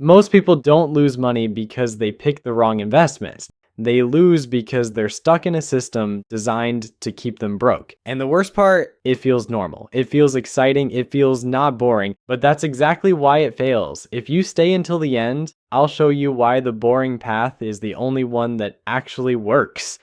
Most people don't lose money because they pick the wrong investments. They lose because they're stuck in a system designed to keep them broke. And the worst part, it feels normal. It feels exciting. It feels not boring, but that's exactly why it fails. If you stay until the end, I'll show you why the boring path is the only one that actually works.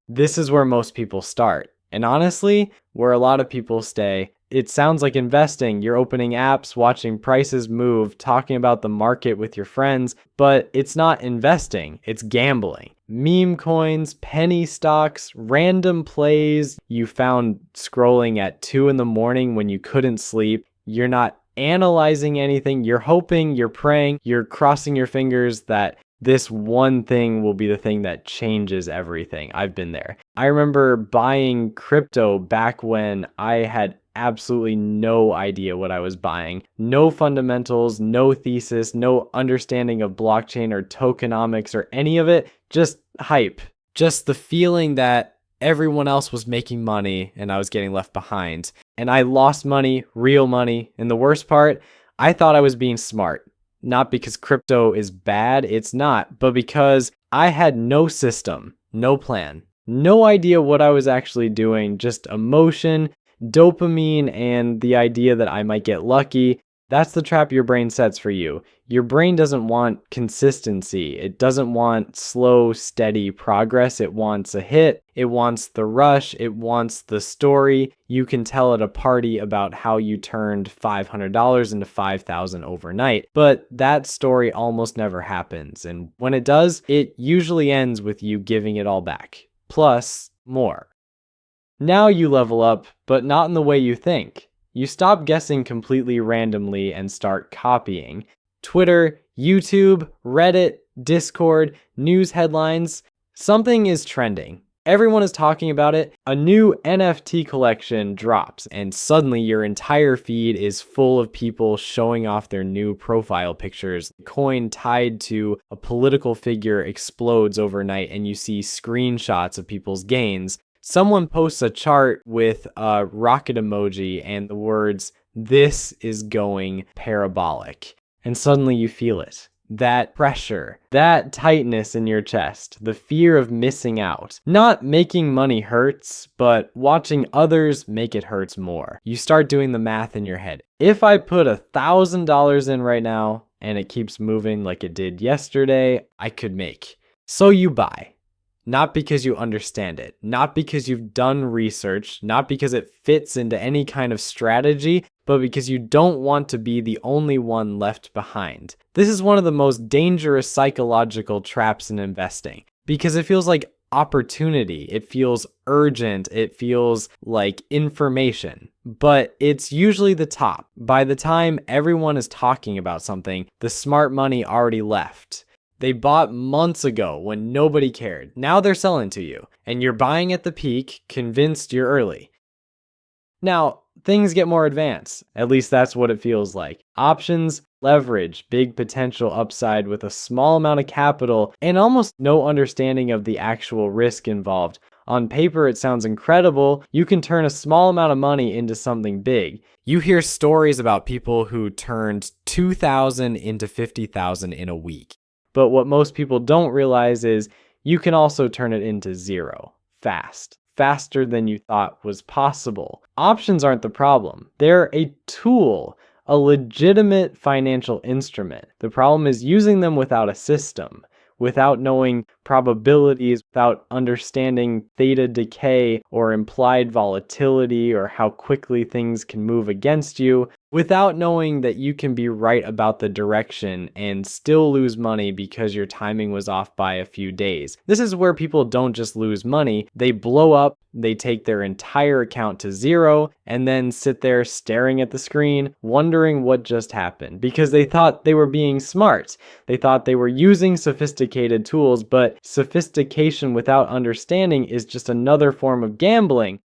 This is where most people start. And honestly, where a lot of people stay. It sounds like investing. You're opening apps, watching prices move, talking about the market with your friends, but it's not investing, it's gambling. Meme coins, penny stocks, random plays you found scrolling at 2 in the morning when you couldn't sleep. You're not analyzing anything. You're hoping, you're praying, you're crossing your fingers that this one thing will be the thing that changes everything. I've been there. I remember buying crypto back when I had absolutely no idea what I was buying. No fundamentals, no thesis, no understanding of blockchain or tokenomics or any of it. Just hype. Just the feeling that everyone else was making money and I was getting left behind. And I lost money, real money. And the worst part, I thought I was being smart. Not because crypto is bad, it's not, but because I had no system, no plan, no idea what I was actually doing, just emotion, dopamine, and the idea that I might get lucky. That's the trap your brain sets for you. Your brain doesn't want consistency. It doesn't want slow, steady progress. It wants a hit. It wants the rush. It wants the story. You can tell at a party about how you turned $500 into $5,000 overnight, but that story almost never happens. And when it does, it usually ends with you giving it all back, plus more. Now you level up, but not in the way you think. You stop guessing completely randomly and start copying. Twitter, YouTube, Reddit, Discord, news headlines. Something is trending. Everyone is talking about it. A new NFT collection drops, and suddenly your entire feed is full of people showing off their new profile pictures. The coin tied to a political figure explodes overnight, and you see screenshots of people's gains. Someone posts a chart with a rocket emoji and the words, "This is going parabolic." And suddenly you feel it. That pressure, that tightness in your chest, the fear of missing out. Not making money hurts, but watching others make it hurts more. You start doing the math in your head. If I put $1,000 in right now and it keeps moving like it did yesterday, I could make. So you buy. Not because you understand it, not because you've done research, not because it fits into any kind of strategy, but because you don't want to be the only one left behind. This is one of the most dangerous psychological traps in investing because it feels like opportunity, it feels urgent, it feels like information, but it's usually the top. By the time everyone is talking about something, the smart money already left. They bought months ago when nobody cared. Now they're selling to you, and you're buying at the peak, convinced you're early. Now, things get more advanced. At least that's what it feels like. Options, leverage, big potential upside with a small amount of capital, and almost no understanding of the actual risk involved. On paper, it sounds incredible. You can turn a small amount of money into something big. You hear stories about people who turned 2,000 into 50,000 in a week. But what most people don't realize is you can also turn it into zero, fast, faster than you thought was possible. Options aren't the problem. They're a tool, a legitimate financial instrument. The problem is using them without a system, without knowing probabilities, without understanding theta decay or implied volatility or how quickly things can move against you, without knowing that you can be right about the direction and still lose money because your timing was off by a few days. This is where people don't just lose money, they blow up, they take their entire account to zero, and then sit there staring at the screen, wondering what just happened, because they thought they were being smart. They thought they were using sophisticated tools, but sophistication without understanding is just another form of gambling.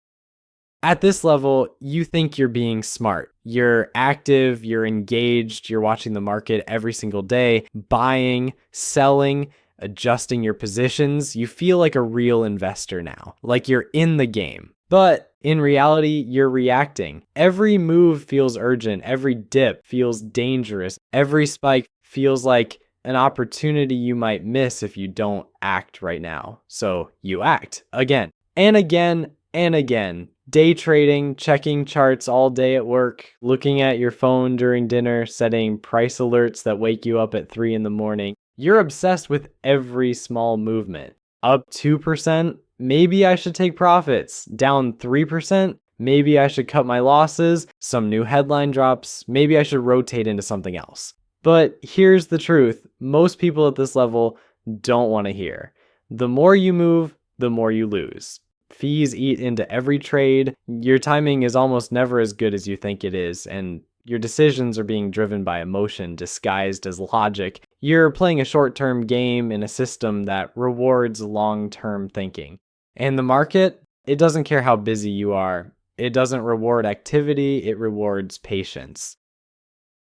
At this level, you think you're being smart. You're active, you're engaged, you're watching the market every single day, buying, selling, adjusting your positions. You feel like a real investor now, like you're in the game. But in reality, you're reacting. Every move feels urgent. Every dip feels dangerous. Every spike feels like an opportunity you might miss if you don't act right now. So you act again and again and again. Day trading, checking charts all day at work, looking at your phone during dinner, setting price alerts that wake you up at 3 in the morning. You're obsessed with every small movement. Up 2%, maybe I should take profits. Down 3%, maybe I should cut my losses. Some new headline drops, maybe I should rotate into something else. But here's the truth. Most people at this level don't want to hear. The more you move, the more you lose. Fees eat into every trade. Your timing is almost never as good as you think it is, and your decisions are being driven by emotion disguised as logic. You're playing a short-term game in a system that rewards long-term thinking. And the market, it doesn't care how busy you are. It doesn't reward activity, it rewards patience.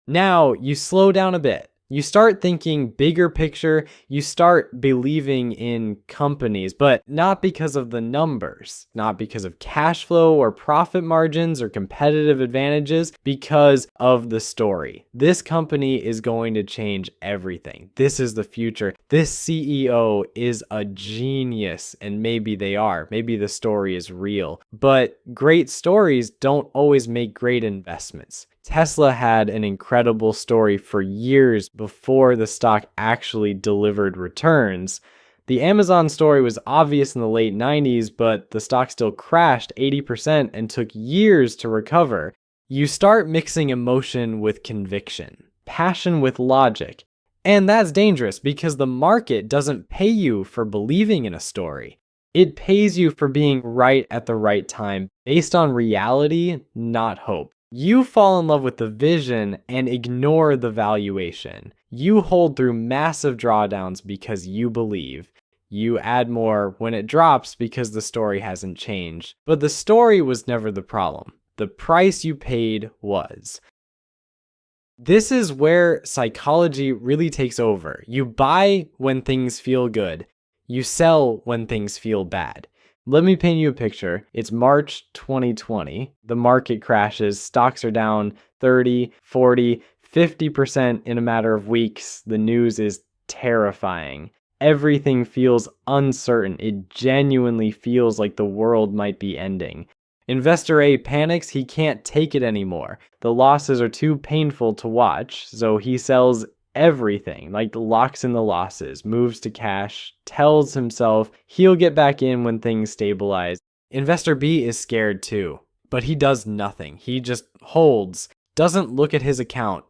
Now you slow down a bit. You start thinking bigger picture. You start believing in companies, but not because of the numbers, not because of cash flow or profit margins or competitive advantages, because of the story. This company is going to change everything. This is the future. This CEO is a genius, and maybe they are. Maybe the story is real. But great stories don't always make great investments. Tesla had an incredible story for years before the stock actually delivered returns. The Amazon story was obvious in the late 90s, but the stock still crashed 80% and took years to recover. You start mixing emotion with conviction, passion with logic. And that's dangerous because the market doesn't pay you for believing in a story. It pays you for being right at the right time, based on reality, not hope. You fall in love with the vision and ignore the valuation. You hold through massive drawdowns because you believe. You add more when it drops because the story hasn't changed. But the story was never the problem. The price you paid was. This is where psychology really takes over. You buy when things feel good. You sell when things feel bad. Let me paint you a picture. It's March 2020. The market crashes. Stocks are down 30, 40, 50% in a matter of weeks. The news is terrifying. Everything feels uncertain. It genuinely feels like the world might be ending. Investor A panics. He can't take it anymore. The losses are too painful to watch, so he sells everything, like locks in the losses, moves to cash, tells himself he'll get back in when things stabilize. Investor B is scared too, but he does nothing. He just holds, doesn't look at his account,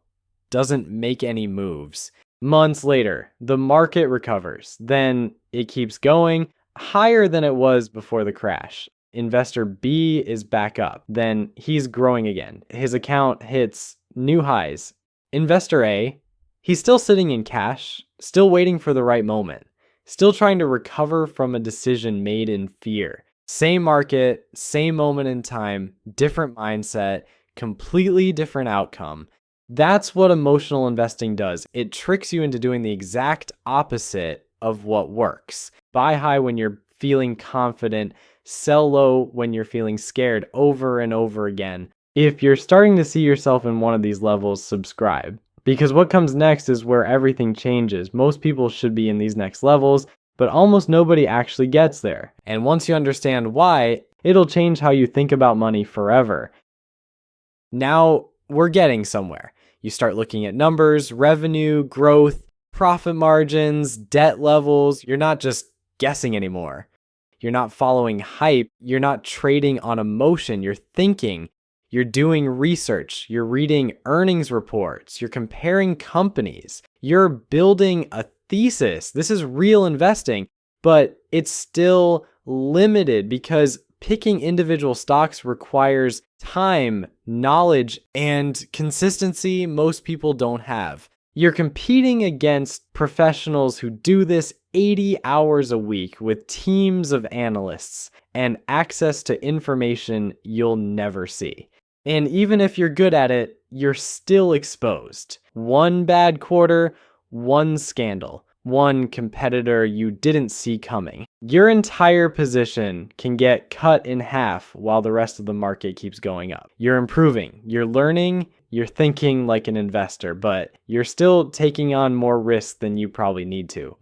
doesn't make any moves. Months later, the market recovers. Then it keeps going higher than it was before the crash. Investor B is back up. Then he's growing again. His account hits new highs. Investor A, he's still sitting in cash, still waiting for the right moment, still trying to recover from a decision made in fear. Same market, same moment in time, different mindset, completely different outcome. That's what emotional investing does. It tricks you into doing the exact opposite of what works. Buy high when you're feeling confident, sell low when you're feeling scared, over and over again. If you're starting to see yourself in one of these levels, subscribe. Because what comes next is where everything changes. Most people should be in these next levels, but almost nobody actually gets there. And once you understand why, it'll change how you think about money forever. Now we're getting somewhere. You start looking at numbers, revenue, growth, profit margins, debt levels. You're not just guessing anymore. You're not following hype. You're not trading on emotion. You're thinking. You're doing research, you're reading earnings reports, you're comparing companies, you're building a thesis. This is real investing, but it's still limited because picking individual stocks requires time, knowledge, and consistency most people don't have. You're competing against professionals who do this 80 hours a week with teams of analysts and access to information you'll never see. And even if you're good at it, you're still exposed. One bad quarter, one scandal, one competitor you didn't see coming. Your entire position can get cut in half while the rest of the market keeps going up. You're improving, you're learning, you're thinking like an investor, but you're still taking on more risk than you probably need to.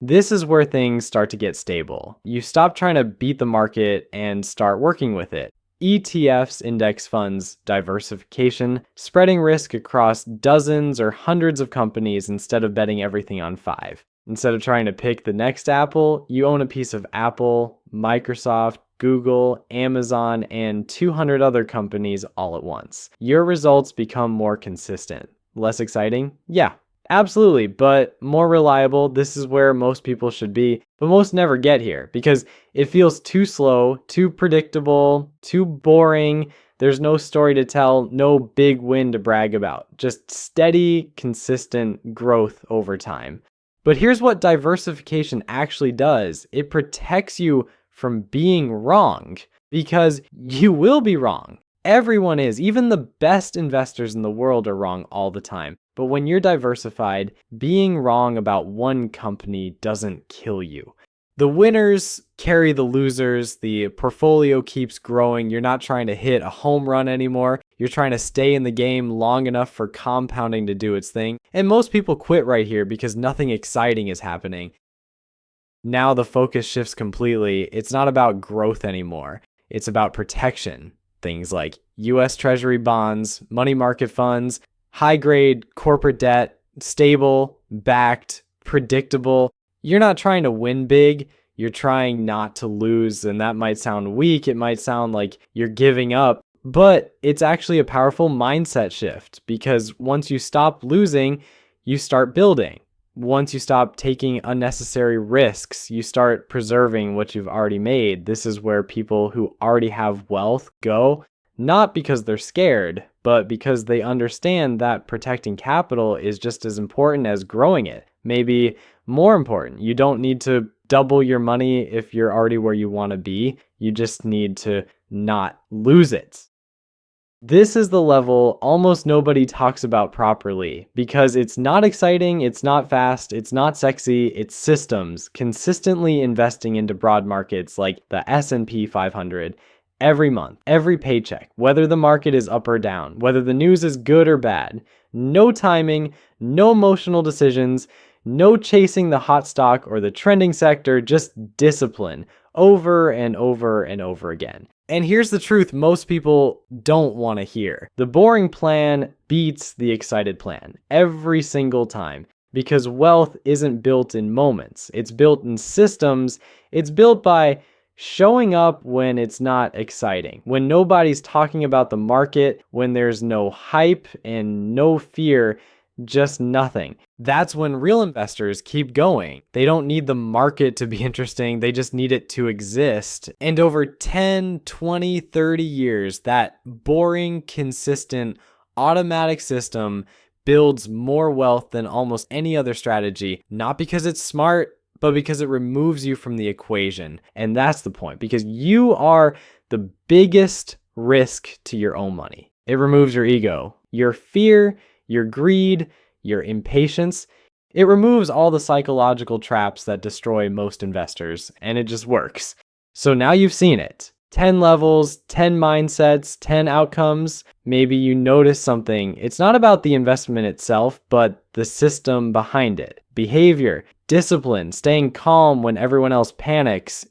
This is where things start to get stable. You stop trying to beat the market and start working with it. ETFs, index funds, diversification, spreading risk across dozens or hundreds of companies instead of betting everything on 5. Instead of trying to pick the next Apple, you own a piece of Apple, Microsoft, Google, Amazon, and 200 other companies all at once. Your results become more consistent. Less exciting? Yeah, absolutely, but more reliable. This is where most people should be, but most never get here because it feels too slow, too predictable, too boring. There's no story to tell, no big win to brag about, just steady, consistent growth over time. But here's what diversification actually does. It protects you from being wrong because you will be wrong. Everyone is. Even the best investors in the world are wrong all the time. But when you're diversified, being wrong about one company doesn't kill you. The winners carry the losers. The portfolio keeps growing. You're not trying to hit a home run anymore. You're trying to stay in the game long enough for compounding to do its thing. And most people quit right here because nothing exciting is happening. Now the focus shifts completely. It's not about growth anymore. It's about protection. Things like US Treasury bonds, money market funds, high-grade corporate debt, stable, backed, predictable. You're not trying to win big. You're trying not to lose. And that might sound weak. It might sound like you're giving up. But it's actually a powerful mindset shift because once you stop losing, you start building. Once you stop taking unnecessary risks, you start preserving what you've already made. This is where people who already have wealth go, not because they're scared, but because they understand that protecting capital is just as important as growing it. Maybe more important. You don't need to double your money if you're already where you want to be. You just need to not lose it. This is the level almost nobody talks about properly because it's not exciting, it's not fast, it's not sexy, it's systems consistently investing into broad markets like the S&P 500 every month, every paycheck, whether the market is up or down, whether the news is good or bad. No timing, no emotional decisions, no chasing the hot stock or the trending sector, just discipline over and over and over again. And here's the truth most people don't want to hear. The boring plan beats the excited plan every single time because wealth isn't built in moments. It's built in systems. It's built by showing up when it's not exciting, when nobody's talking about the market, when there's no hype and no fear, just nothing. That's when real investors keep going. They don't need the market to be interesting. They just need it to exist. And over 10, 20, 30 years, that boring, consistent, automatic system builds more wealth than almost any other strategy, not because it's smart, but because it removes you from the equation. And that's the point, because you are the biggest risk to your own money. It removes your ego, your fear, your greed, your impatience. It removes all the psychological traps that destroy most investors, and it just works. So now you've seen it. 10 levels, 10 mindsets, 10 outcomes. Maybe you notice something. It's not about the investment itself, but the system behind it. Behavior, discipline, staying calm when everyone else panics.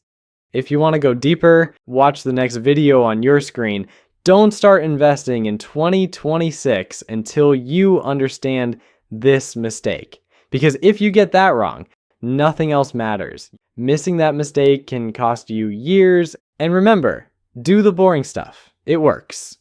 If you want to go deeper, watch the next video on your screen. Don't start investing in 2026 until you understand this mistake. Because if you get that wrong, nothing else matters. Missing that mistake can cost you years. And remember, do the boring stuff. It works.